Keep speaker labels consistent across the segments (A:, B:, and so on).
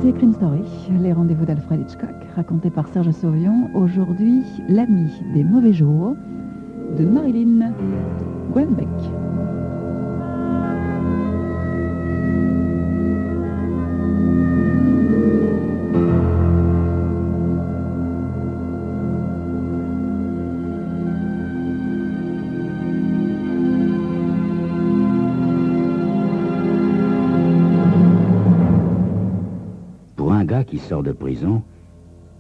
A: C'est Crime Story, les rendez-vous d'Alfred Hitchcock, racontés par Serge Sauvion. Aujourd'hui, l'ami des mauvais jours de Marilyn Gwenbeck.
B: Pour un gars qui sort de prison,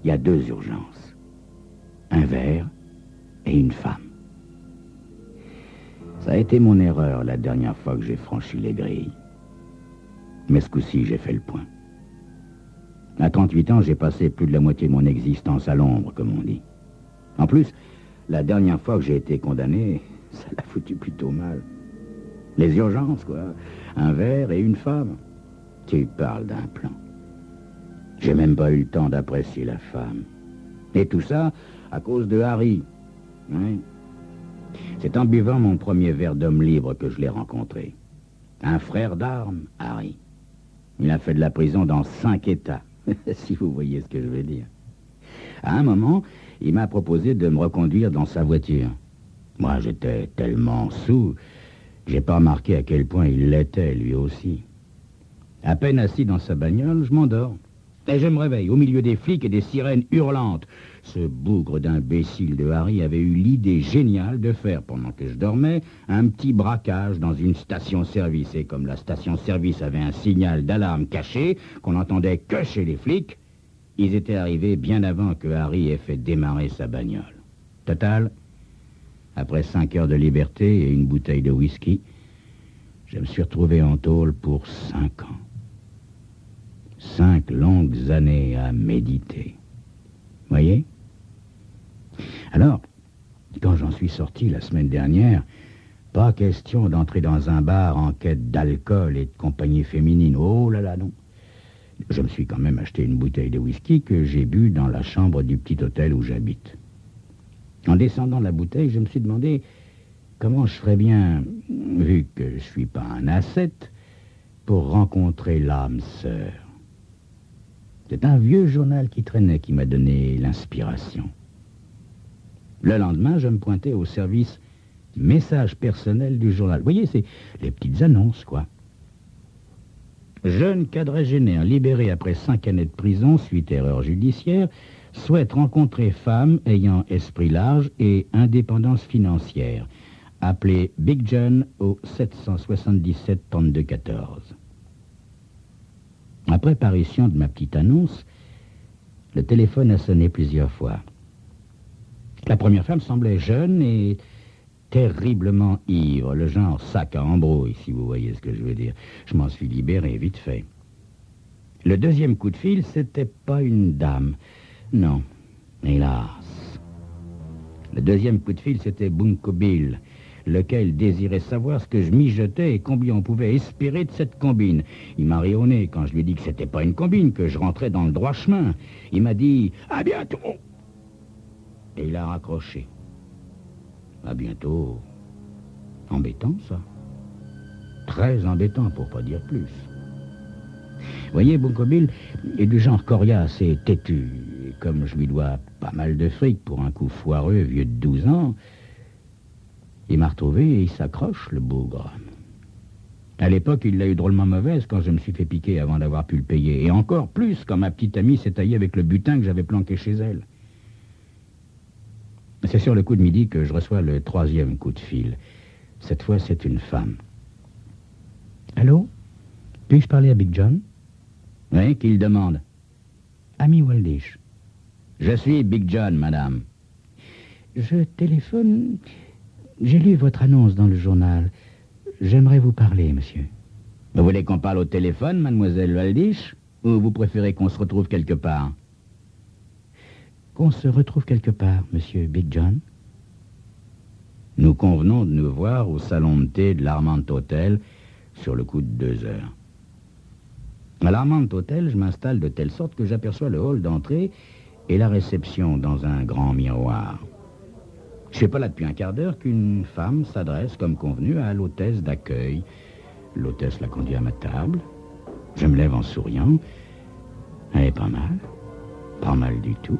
B: il y a deux urgences. Un verre et une femme. Ça a été mon erreur la dernière fois que j'ai franchi les grilles. Mais ce coup-ci, j'ai fait le point. À 38 ans, j'ai passé plus de la moitié de mon existence à l'ombre, comme on dit. En plus, la dernière fois que j'ai été condamné, ça l'a foutu plutôt mal. Les urgences, quoi. Un verre et une femme. Tu parles d'un plan. J'ai même pas eu le temps d'apprécier la femme. Et tout ça à cause de Harry. Oui. C'est en buvant mon premier verre d'homme libre que je l'ai rencontré. Un frère d'armes, Harry. Il a fait de la prison dans 5 États, si vous voyez ce que je veux dire. À un moment, il m'a proposé de me reconduire dans sa voiture. Moi, j'étais tellement saoul, j'ai pas remarqué à quel point il l'était, lui aussi. À peine assis dans sa bagnole, je m'endors. Et je me réveille au milieu des flics et des sirènes hurlantes. Ce bougre d'imbécile de Harry avait eu l'idée géniale de faire, pendant que je dormais, un petit braquage dans une station-service. Et comme la station-service avait un signal d'alarme caché, qu'on n'entendait que chez les flics, ils étaient arrivés bien avant que Harry ait fait démarrer sa bagnole. Total, après 5 heures de liberté et une bouteille de whisky, je me suis retrouvé en tôle pour 5 ans. 5 longues années à méditer. Voyez? Alors, quand j'en suis sorti la semaine dernière, pas question d'entrer dans un bar en quête d'alcool et de compagnie féminine. Oh là là, non. Je me suis quand même acheté une bouteille de whisky que j'ai bu dans la chambre du petit hôtel où j'habite. En descendant de la bouteille, je me suis demandé comment je ferais bien, vu que je suis pas un ascète, pour rencontrer l'âme sœur. C'est un vieux journal qui traînait qui m'a donné l'inspiration. Le lendemain, je me pointais au service message personnel du journal. Vous voyez, c'est les petites annonces, quoi. Jeune quadragénaire libéré après 5 années de prison suite erreur judiciaire souhaite rencontrer femme ayant esprit large et indépendance financière. Appelez Big John au 777 32 14. Après parution de ma petite annonce, le téléphone a sonné plusieurs fois. La première femme semblait jeune et terriblement ivre, le genre sac à embrouille, si vous voyez ce que je veux dire. Je m'en suis libéré vite fait. Le deuxième coup de fil, c'était pas une dame. Non, hélas. Le deuxième coup de fil, c'était Bunko Bill, lequel désirait savoir ce que je mijotais et combien on pouvait espérer de cette combine. Il m'a ri au nez quand je lui ai dit que c'était pas une combine, que je rentrais dans le droit chemin. Il m'a dit « À bientôt !» Et il a raccroché. À bientôt. Embêtant, ça. Très embêtant, pour pas dire plus. Vous voyez, Bunko Bill est du genre coriace et têtu. Et comme je lui dois pas mal de fric pour un coup foireux vieux de 12 ans, il m'a retrouvé et il s'accroche, le bougre. À l'époque, il l'a eu drôlement mauvaise quand je me suis fait piquer avant d'avoir pu le payer. Et encore plus quand ma petite amie s'est taillée avec le butin que j'avais planqué chez elle. C'est sur le coup de midi que je reçois le 3e coup de fil. Cette fois, c'est une femme. Allô? Puis-je parler à Big John? Oui, qui le demande? Ami Waldish. Je suis Big John, madame. Je téléphone... J'ai lu votre annonce dans le journal. J'aimerais vous parler, monsieur. Vous voulez qu'on parle au téléphone, mademoiselle Waldish? Ou vous préférez qu'on se retrouve quelque part? Qu'on se retrouve quelque part, monsieur Big John. Nous convenons de nous voir au salon de thé de l'Armand Hotel sur le coup de 2 heures. À l'Armand Hotel, je m'installe de telle sorte que j'aperçois le hall d'entrée et la réception dans un grand miroir. Je suis pas là depuis un quart d'heure qu'une femme s'adresse, comme convenu, à l'hôtesse d'accueil. L'hôtesse la conduit à ma table. Je me lève en souriant. Elle est pas mal. Pas mal du tout.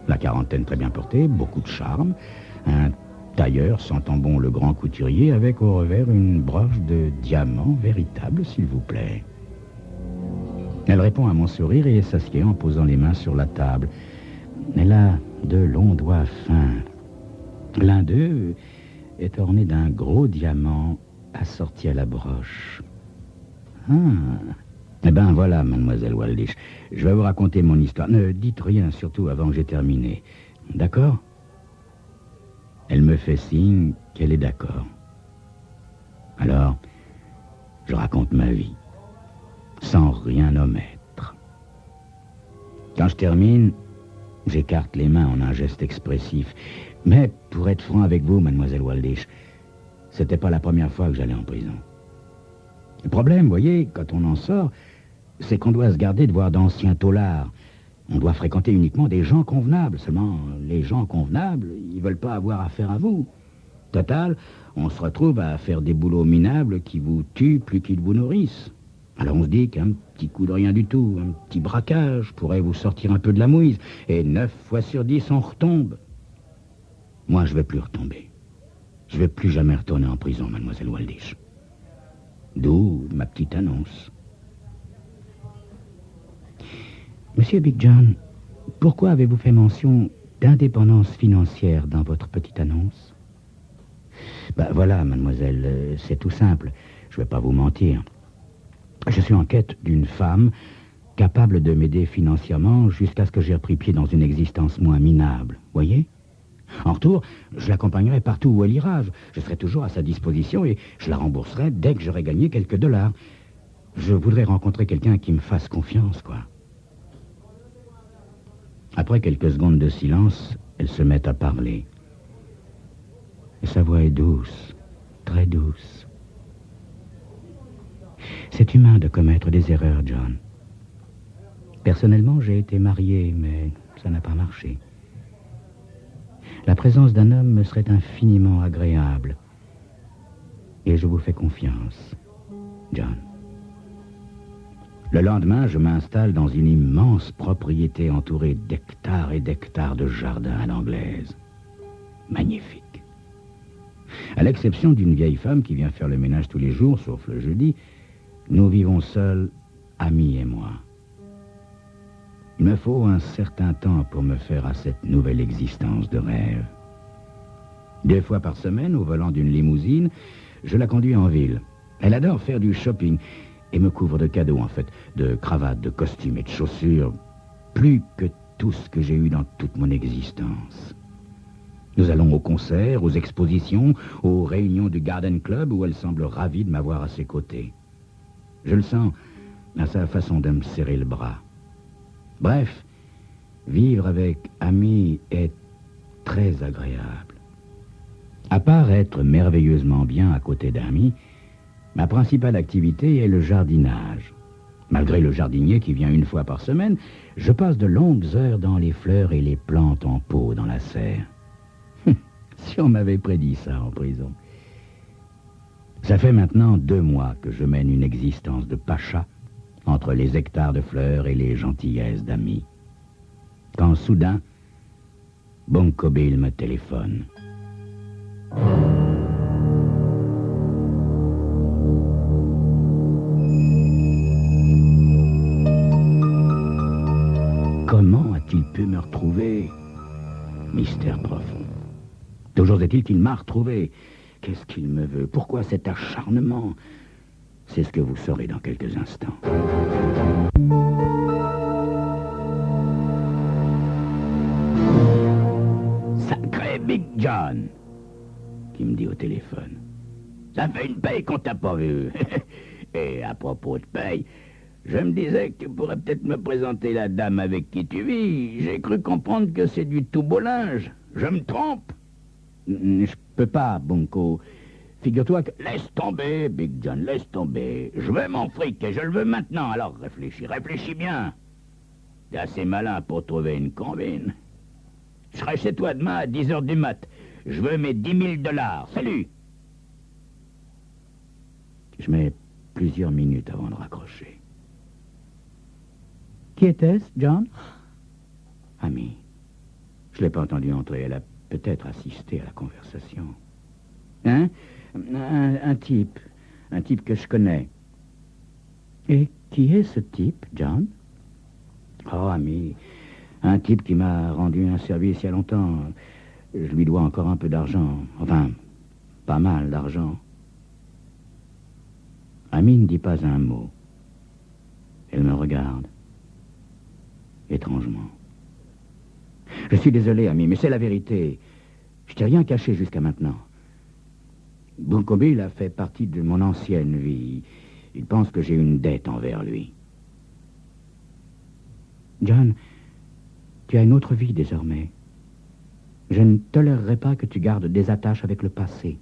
B: La quarantaine très bien portée, beaucoup de charme. Un tailleur sentant bon le grand couturier avec au revers une broche de diamant véritable, s'il vous plaît. Elle répond à mon sourire et s'assied en posant les mains sur la table. Elle a de longs doigts fins. L'un d'eux est orné d'un gros diamant assorti à la broche. Ah. Eh ben voilà, mademoiselle Waldish. Je vais vous raconter mon histoire. Ne dites rien, surtout avant que j'ai terminé. D'accord? Elle me fait signe qu'elle est d'accord. Alors, je raconte ma vie, sans rien omettre. Quand je termine, j'écarte les mains en un geste expressif. Mais, pour être franc avec vous, mademoiselle Waldish, c'était pas la première fois que j'allais en prison. Le problème, voyez, quand on en sort, c'est qu'on doit se garder de voir d'anciens taulards. On doit fréquenter uniquement des gens convenables. Seulement, les gens convenables, ils veulent pas avoir affaire à vous. Total, on se retrouve à faire des boulots minables qui vous tuent plus qu'ils vous nourrissent. Alors on se dit qu'un petit coup de rien du tout, un petit braquage pourrait vous sortir un peu de la mouise. Et 9 fois sur 10, on retombe. Moi, je vais plus retomber. Je vais plus jamais retourner en prison, mademoiselle Waldish. D'où ma petite annonce. Monsieur Big John, pourquoi avez-vous fait mention d'indépendance financière dans votre petite annonce? Ben voilà, mademoiselle, c'est tout simple. Je ne vais pas vous mentir. Je suis en quête d'une femme capable de m'aider financièrement jusqu'à ce que j'ai repris pied dans une existence moins minable, voyez? En retour, je l'accompagnerai partout où elle ira. Je serai toujours à sa disposition et je la rembourserai dès que j'aurai gagné quelques dollars. Je voudrais rencontrer quelqu'un qui me fasse confiance, quoi. Après quelques secondes de silence, elle se met à parler. Et sa voix est douce, très douce. C'est humain de commettre des erreurs, John. Personnellement, j'ai été marié, mais ça n'a pas marché. La présence d'un homme me serait infiniment agréable. Et je vous fais confiance, John. Le lendemain, je m'installe dans une immense propriété entourée d'hectares et d'hectares de jardins à l'anglaise. Magnifique. À l'exception d'une vieille femme qui vient faire le ménage tous les jours, sauf le jeudi, nous vivons seuls, Amy et moi. Il me faut un certain temps pour me faire à cette nouvelle existence de rêve. 2 fois par semaine, au volant d'une limousine, je la conduis en ville. Elle adore faire du shopping et me couvre de cadeaux, en fait, de cravates, de costumes et de chaussures, plus que tout ce que j'ai eu dans toute mon existence. Nous allons aux concerts, aux expositions, aux réunions du Garden Club, où elle semble ravie de m'avoir à ses côtés. Je le sens à sa façon de me serrer le bras. Bref, vivre avec Amy est très agréable. À part être merveilleusement bien à côté d'Amy, ma principale activité est le jardinage. Malgré le jardinier qui vient 1 fois par semaine, je passe de longues heures dans les fleurs et les plantes en pot dans la serre. Si on m'avait prédit ça en prison. Ça fait maintenant 2 mois que je mène une existence de pacha entre les hectares de fleurs et les gentillesses d'Amy. Quand soudain, Bunko Bill me téléphone. Comment a-t-il pu me retrouver? Mystère profond. Toujours est-il qu'il m'a retrouvé. Qu'est-ce qu'il me veut? Pourquoi cet acharnement? C'est ce que vous saurez dans quelques instants. Sacré Big John, qui me dit au téléphone. Ça fait une paye qu'on t'a pas vu. Et à propos de paye, je me disais que tu pourrais peut-être me présenter la dame avec qui tu vis. J'ai cru comprendre que c'est du tout beau linge. Je me trompe? Je peux pas, Bunko. Figure-toi que... Laisse tomber, Big John, laisse tomber. Je veux mon fric et je le veux maintenant. Alors réfléchis bien. T'es assez malin pour trouver une combine. Je serai chez toi demain à 10h du mat. Je veux mes 10 000 $. Salut! Je mets plusieurs minutes avant de raccrocher. Qui était-ce, John? Amy. Je ne l'ai pas entendue entrer. Elle a peut-être assisté à la conversation. Hein? Un type. Un type que je connais. Et qui est ce type, John? Oh, Amy. Un type qui m'a rendu un service il y a longtemps. Je lui dois encore un peu d'argent. Enfin, pas mal d'argent. Amy ne dit pas un mot. Elle me regarde. Étrangement. Je suis désolé, Amy, mais c'est la vérité. Je t'ai rien caché jusqu'à maintenant. Bunko Bill a fait partie de mon ancienne vie. Il pense que j'ai une dette envers lui. John, tu as une autre vie désormais. Je ne tolérerai pas que tu gardes des attaches avec le passé.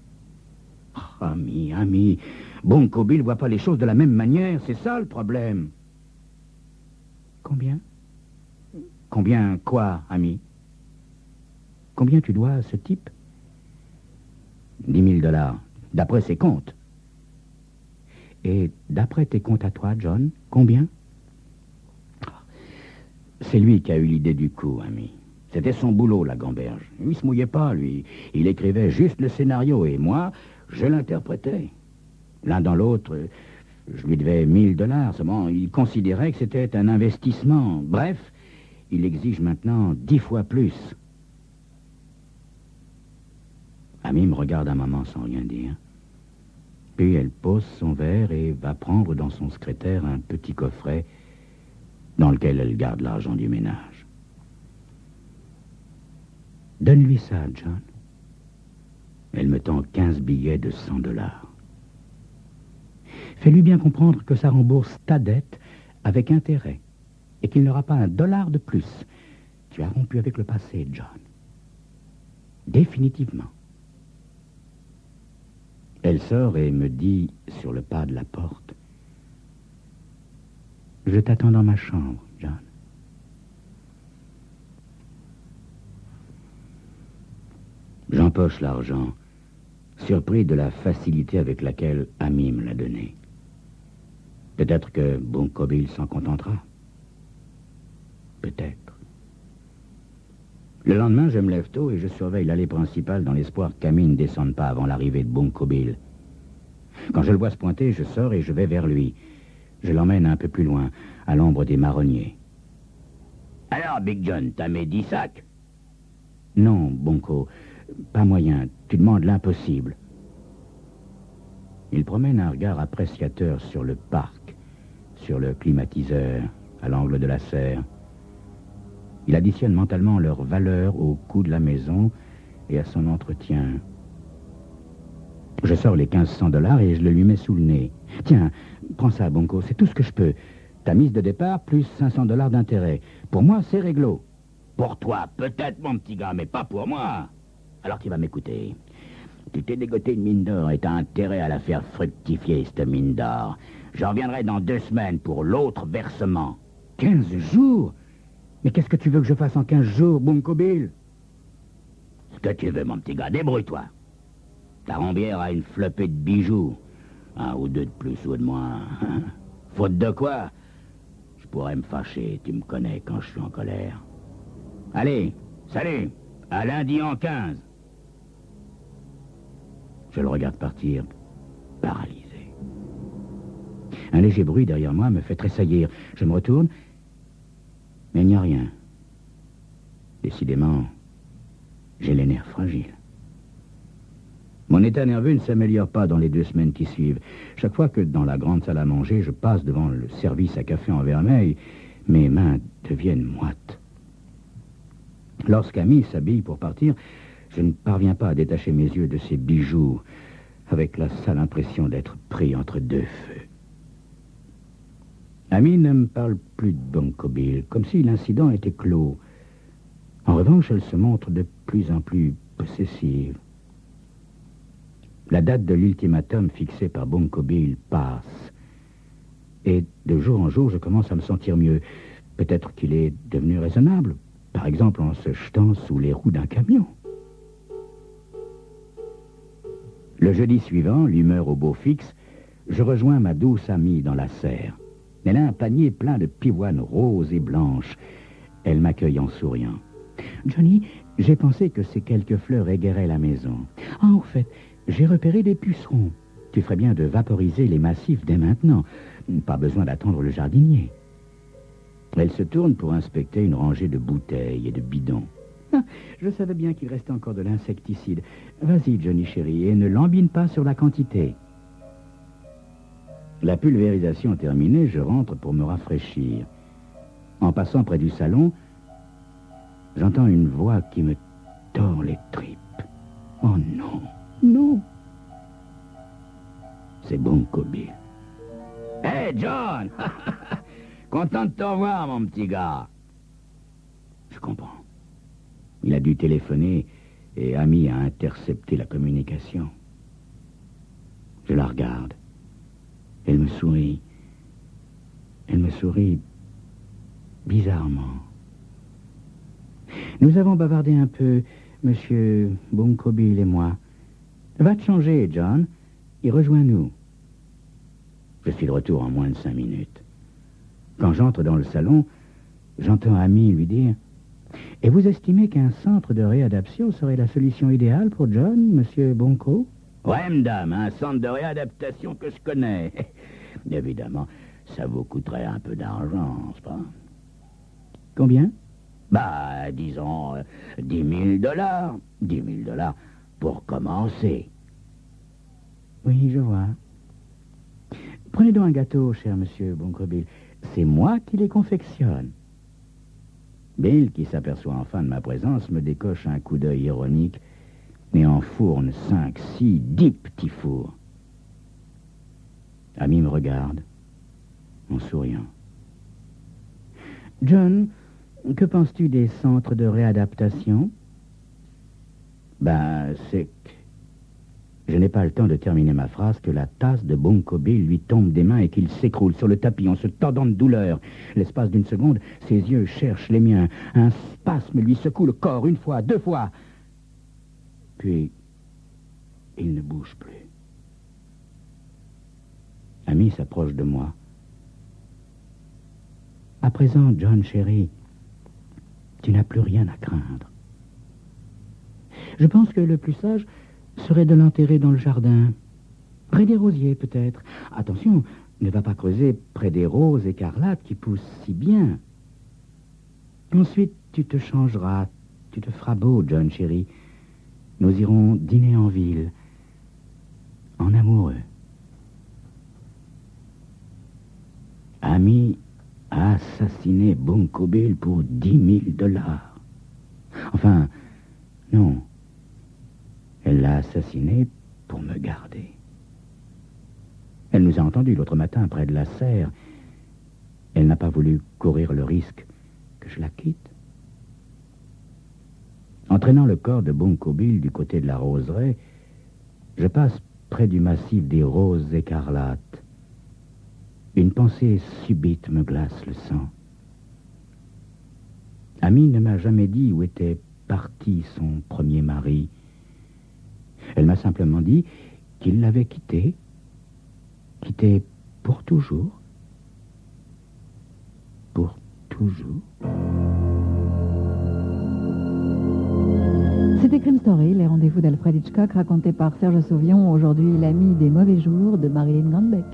B: Oh, Amy, Bunko Bill ne voit pas les choses de la même manière, c'est ça le problème. Combien? Combien quoi, Amy? Combien tu dois à ce type? 10 000 $, d'après ses comptes. Et d'après tes comptes à toi, John, combien? C'est lui qui a eu l'idée du coup, Amy. C'était son boulot, la gamberge. Il se mouillait pas, lui. Il écrivait juste le scénario, et moi, je l'interprétais. L'un dans l'autre, je lui devais 1 000 $. Seulement, il considérait que c'était un investissement. Bref, il exige maintenant 10 fois plus. Amy me regarde un moment sans rien dire. Puis elle pose son verre et va prendre dans son secrétaire un petit coffret dans lequel elle garde l'argent du ménage. Donne-lui ça, John. Elle me tend 15 billets de 100 $. Fais-lui bien comprendre que ça rembourse ta dette avec intérêt et qu'il n'aura pas $1 de plus. Tu as rompu avec le passé, John. Définitivement. Elle sort et me dit sur le pas de la porte: je t'attends dans ma chambre, John. J'empoche l'argent, surpris de la facilité avec laquelle Amy me l'a donné. Peut-être que Bunko Bill s'en contentera. Peut-être. Le lendemain, je me lève tôt et je surveille l'allée principale dans l'espoir qu'Amy ne descende pas avant l'arrivée de Bunko Bill. Quand je le vois se pointer, je sors et je vais vers lui. Je l'emmène un peu plus loin, à l'ombre des marronniers. « Alors, Big John, t'as mes 10 sacs ?»« Non, Bunko, pas moyen. Tu demandes l'impossible. » Il promène un regard appréciateur sur le parc, sur le climatiseur, à l'angle de la serre. Il additionne mentalement leur valeur au coût de la maison et à son entretien. Je sors les 1500 $ et je le lui mets sous le nez. « Tiens, prends ça, Bunko, c'est tout ce que je peux. Ta mise de départ plus 500 $ d'intérêt. Pour moi, c'est réglo. »« Pour toi, peut-être, mon petit gars, mais pas pour moi. Alors tu vas m'écouter. Tu t'es dégoté une mine d'or et t'as intérêt à la faire fructifier, cette mine d'or. Je reviendrai dans 2 semaines pour l'autre versement. » 15 jours? Mais qu'est-ce que tu veux que je fasse en 15 jours, Bunko Bill? Ce que tu veux, mon petit gars, débrouille-toi. Ta rombière a une flopée de bijoux. 1 ou 2 de plus ou de moins. Faute de quoi? Je pourrais me fâcher, tu me connais quand je suis en colère. Allez, salut, à lundi en 15. Je le regarde partir, paralysé. Un léger bruit derrière moi me fait tressaillir. Je me retourne, mais il n'y a rien. Décidément, j'ai les nerfs fragiles. Mon état nerveux ne s'améliore pas dans les 2 semaines qui suivent. Chaque fois que dans la grande salle à manger, je passe devant le service à café en vermeil, mes mains deviennent moites. Lorsqu'Amy s'habille pour partir, je ne parviens pas à détacher mes yeux de ses bijoux, avec la sale impression d'être pris entre 2 feux. Amy ne me parle plus de Bunko Bill, comme si l'incident était clos. En revanche, elle se montre de plus en plus possessive. La date de l'ultimatum fixé par Bunko Bill passe. Et de jour en jour, je commence à me sentir mieux. Peut-être qu'il est devenu raisonnable, par exemple en se jetant sous les roues d'un camion. Le jeudi suivant, l'humeur au beau fixe, je rejoins ma douce amie dans la serre. Elle a un panier plein de pivoines roses et blanches. Elle m'accueille en souriant. Johnny, j'ai pensé que ces quelques fleurs égaieraient la maison. Ah, au fait, j'ai repéré des pucerons. Tu ferais bien de vaporiser les massifs dès maintenant. Pas besoin d'attendre le jardinier. Elle se tourne pour inspecter une rangée de bouteilles et de bidons. Ah, je savais bien qu'il restait encore de l'insecticide. Vas-y, Johnny chéri, et ne lambine pas sur la quantité. La pulvérisation terminée, je rentre pour me rafraîchir. En passant près du salon, j'entends une voix qui me tord les tripes. Oh non, non. C'est Bunko Bill. Hey John! Content de te revoir, mon petit gars. Je comprends. Il a dû téléphoner et Amy a intercepté la communication. Je la regarde. Elle me sourit. Elle me sourit bizarrement. Nous avons bavardé un peu, monsieur Bunko Bill et moi. Va te changer, John, et rejoins-nous. Je suis de retour en moins de 5 minutes. Quand j'entre dans le salon, j'entends Amy lui dire « Et vous estimez qu'un centre de réadaptation serait la solution idéale pour John, monsieur Bunko ?» « Ouais, madame, un centre de réadaptation que je connais. Évidemment, ça vous coûterait un peu d'argent, n'est-ce pas? » « Combien? » « Bah, disons, 10 000 $. 10 000 $ pour commencer. » « Oui, je vois. Prenez donc un gâteau, cher monsieur Bunko Bill. C'est moi qui les confectionne. » Bill, qui s'aperçoit enfin de ma présence, me décoche un coup d'œil ironique et enfourne 5, 6, 10 petits fours. Amy me regarde, en souriant. « John, que penses-tu des centres de réadaptation? » Ben, c'est que... Je n'ai pas le temps de terminer ma phrase que la tasse de Bunko Bill lui tombe des mains et qu'il s'écroule sur le tapis en se tordant de douleur. L'espace d'une seconde, ses yeux cherchent les miens. Un spasme lui secoue le corps 1 fois, 2 fois. Puis, il ne bouge plus. Amy s'approche de moi. « À présent, John chéri, tu n'as plus rien à craindre. Je pense que le plus sage serait de l'enterrer dans le jardin. Près des rosiers, peut-être. Attention, ne va pas creuser près des roses écarlates qui poussent si bien. Ensuite, tu te changeras. Tu te feras beau, John chéri. Nous irons dîner en ville. En amoureux. » Amy a assassiné Bunko Bill pour 10 000 $. Enfin, non. Elle l'a assassiné pour me garder. Elle nous a entendus l'autre matin près de la serre. Elle n'a pas voulu courir le risque que je la quitte. Entraînant le corps de Bunko Bill du côté de la roseraie, je passe près du massif des roses écarlates. Une pensée subite me glace le sang. Amy ne m'a jamais dit où était parti son premier mari. Elle m'a simplement dit qu'il l'avait quitté pour toujours. Pour toujours.
A: C'était Crime Story, les rendez-vous d'Alfred Hitchcock racontés par Serge Sauvion, aujourd'hui l'ami des mauvais jours de Marilyn Grandbeck.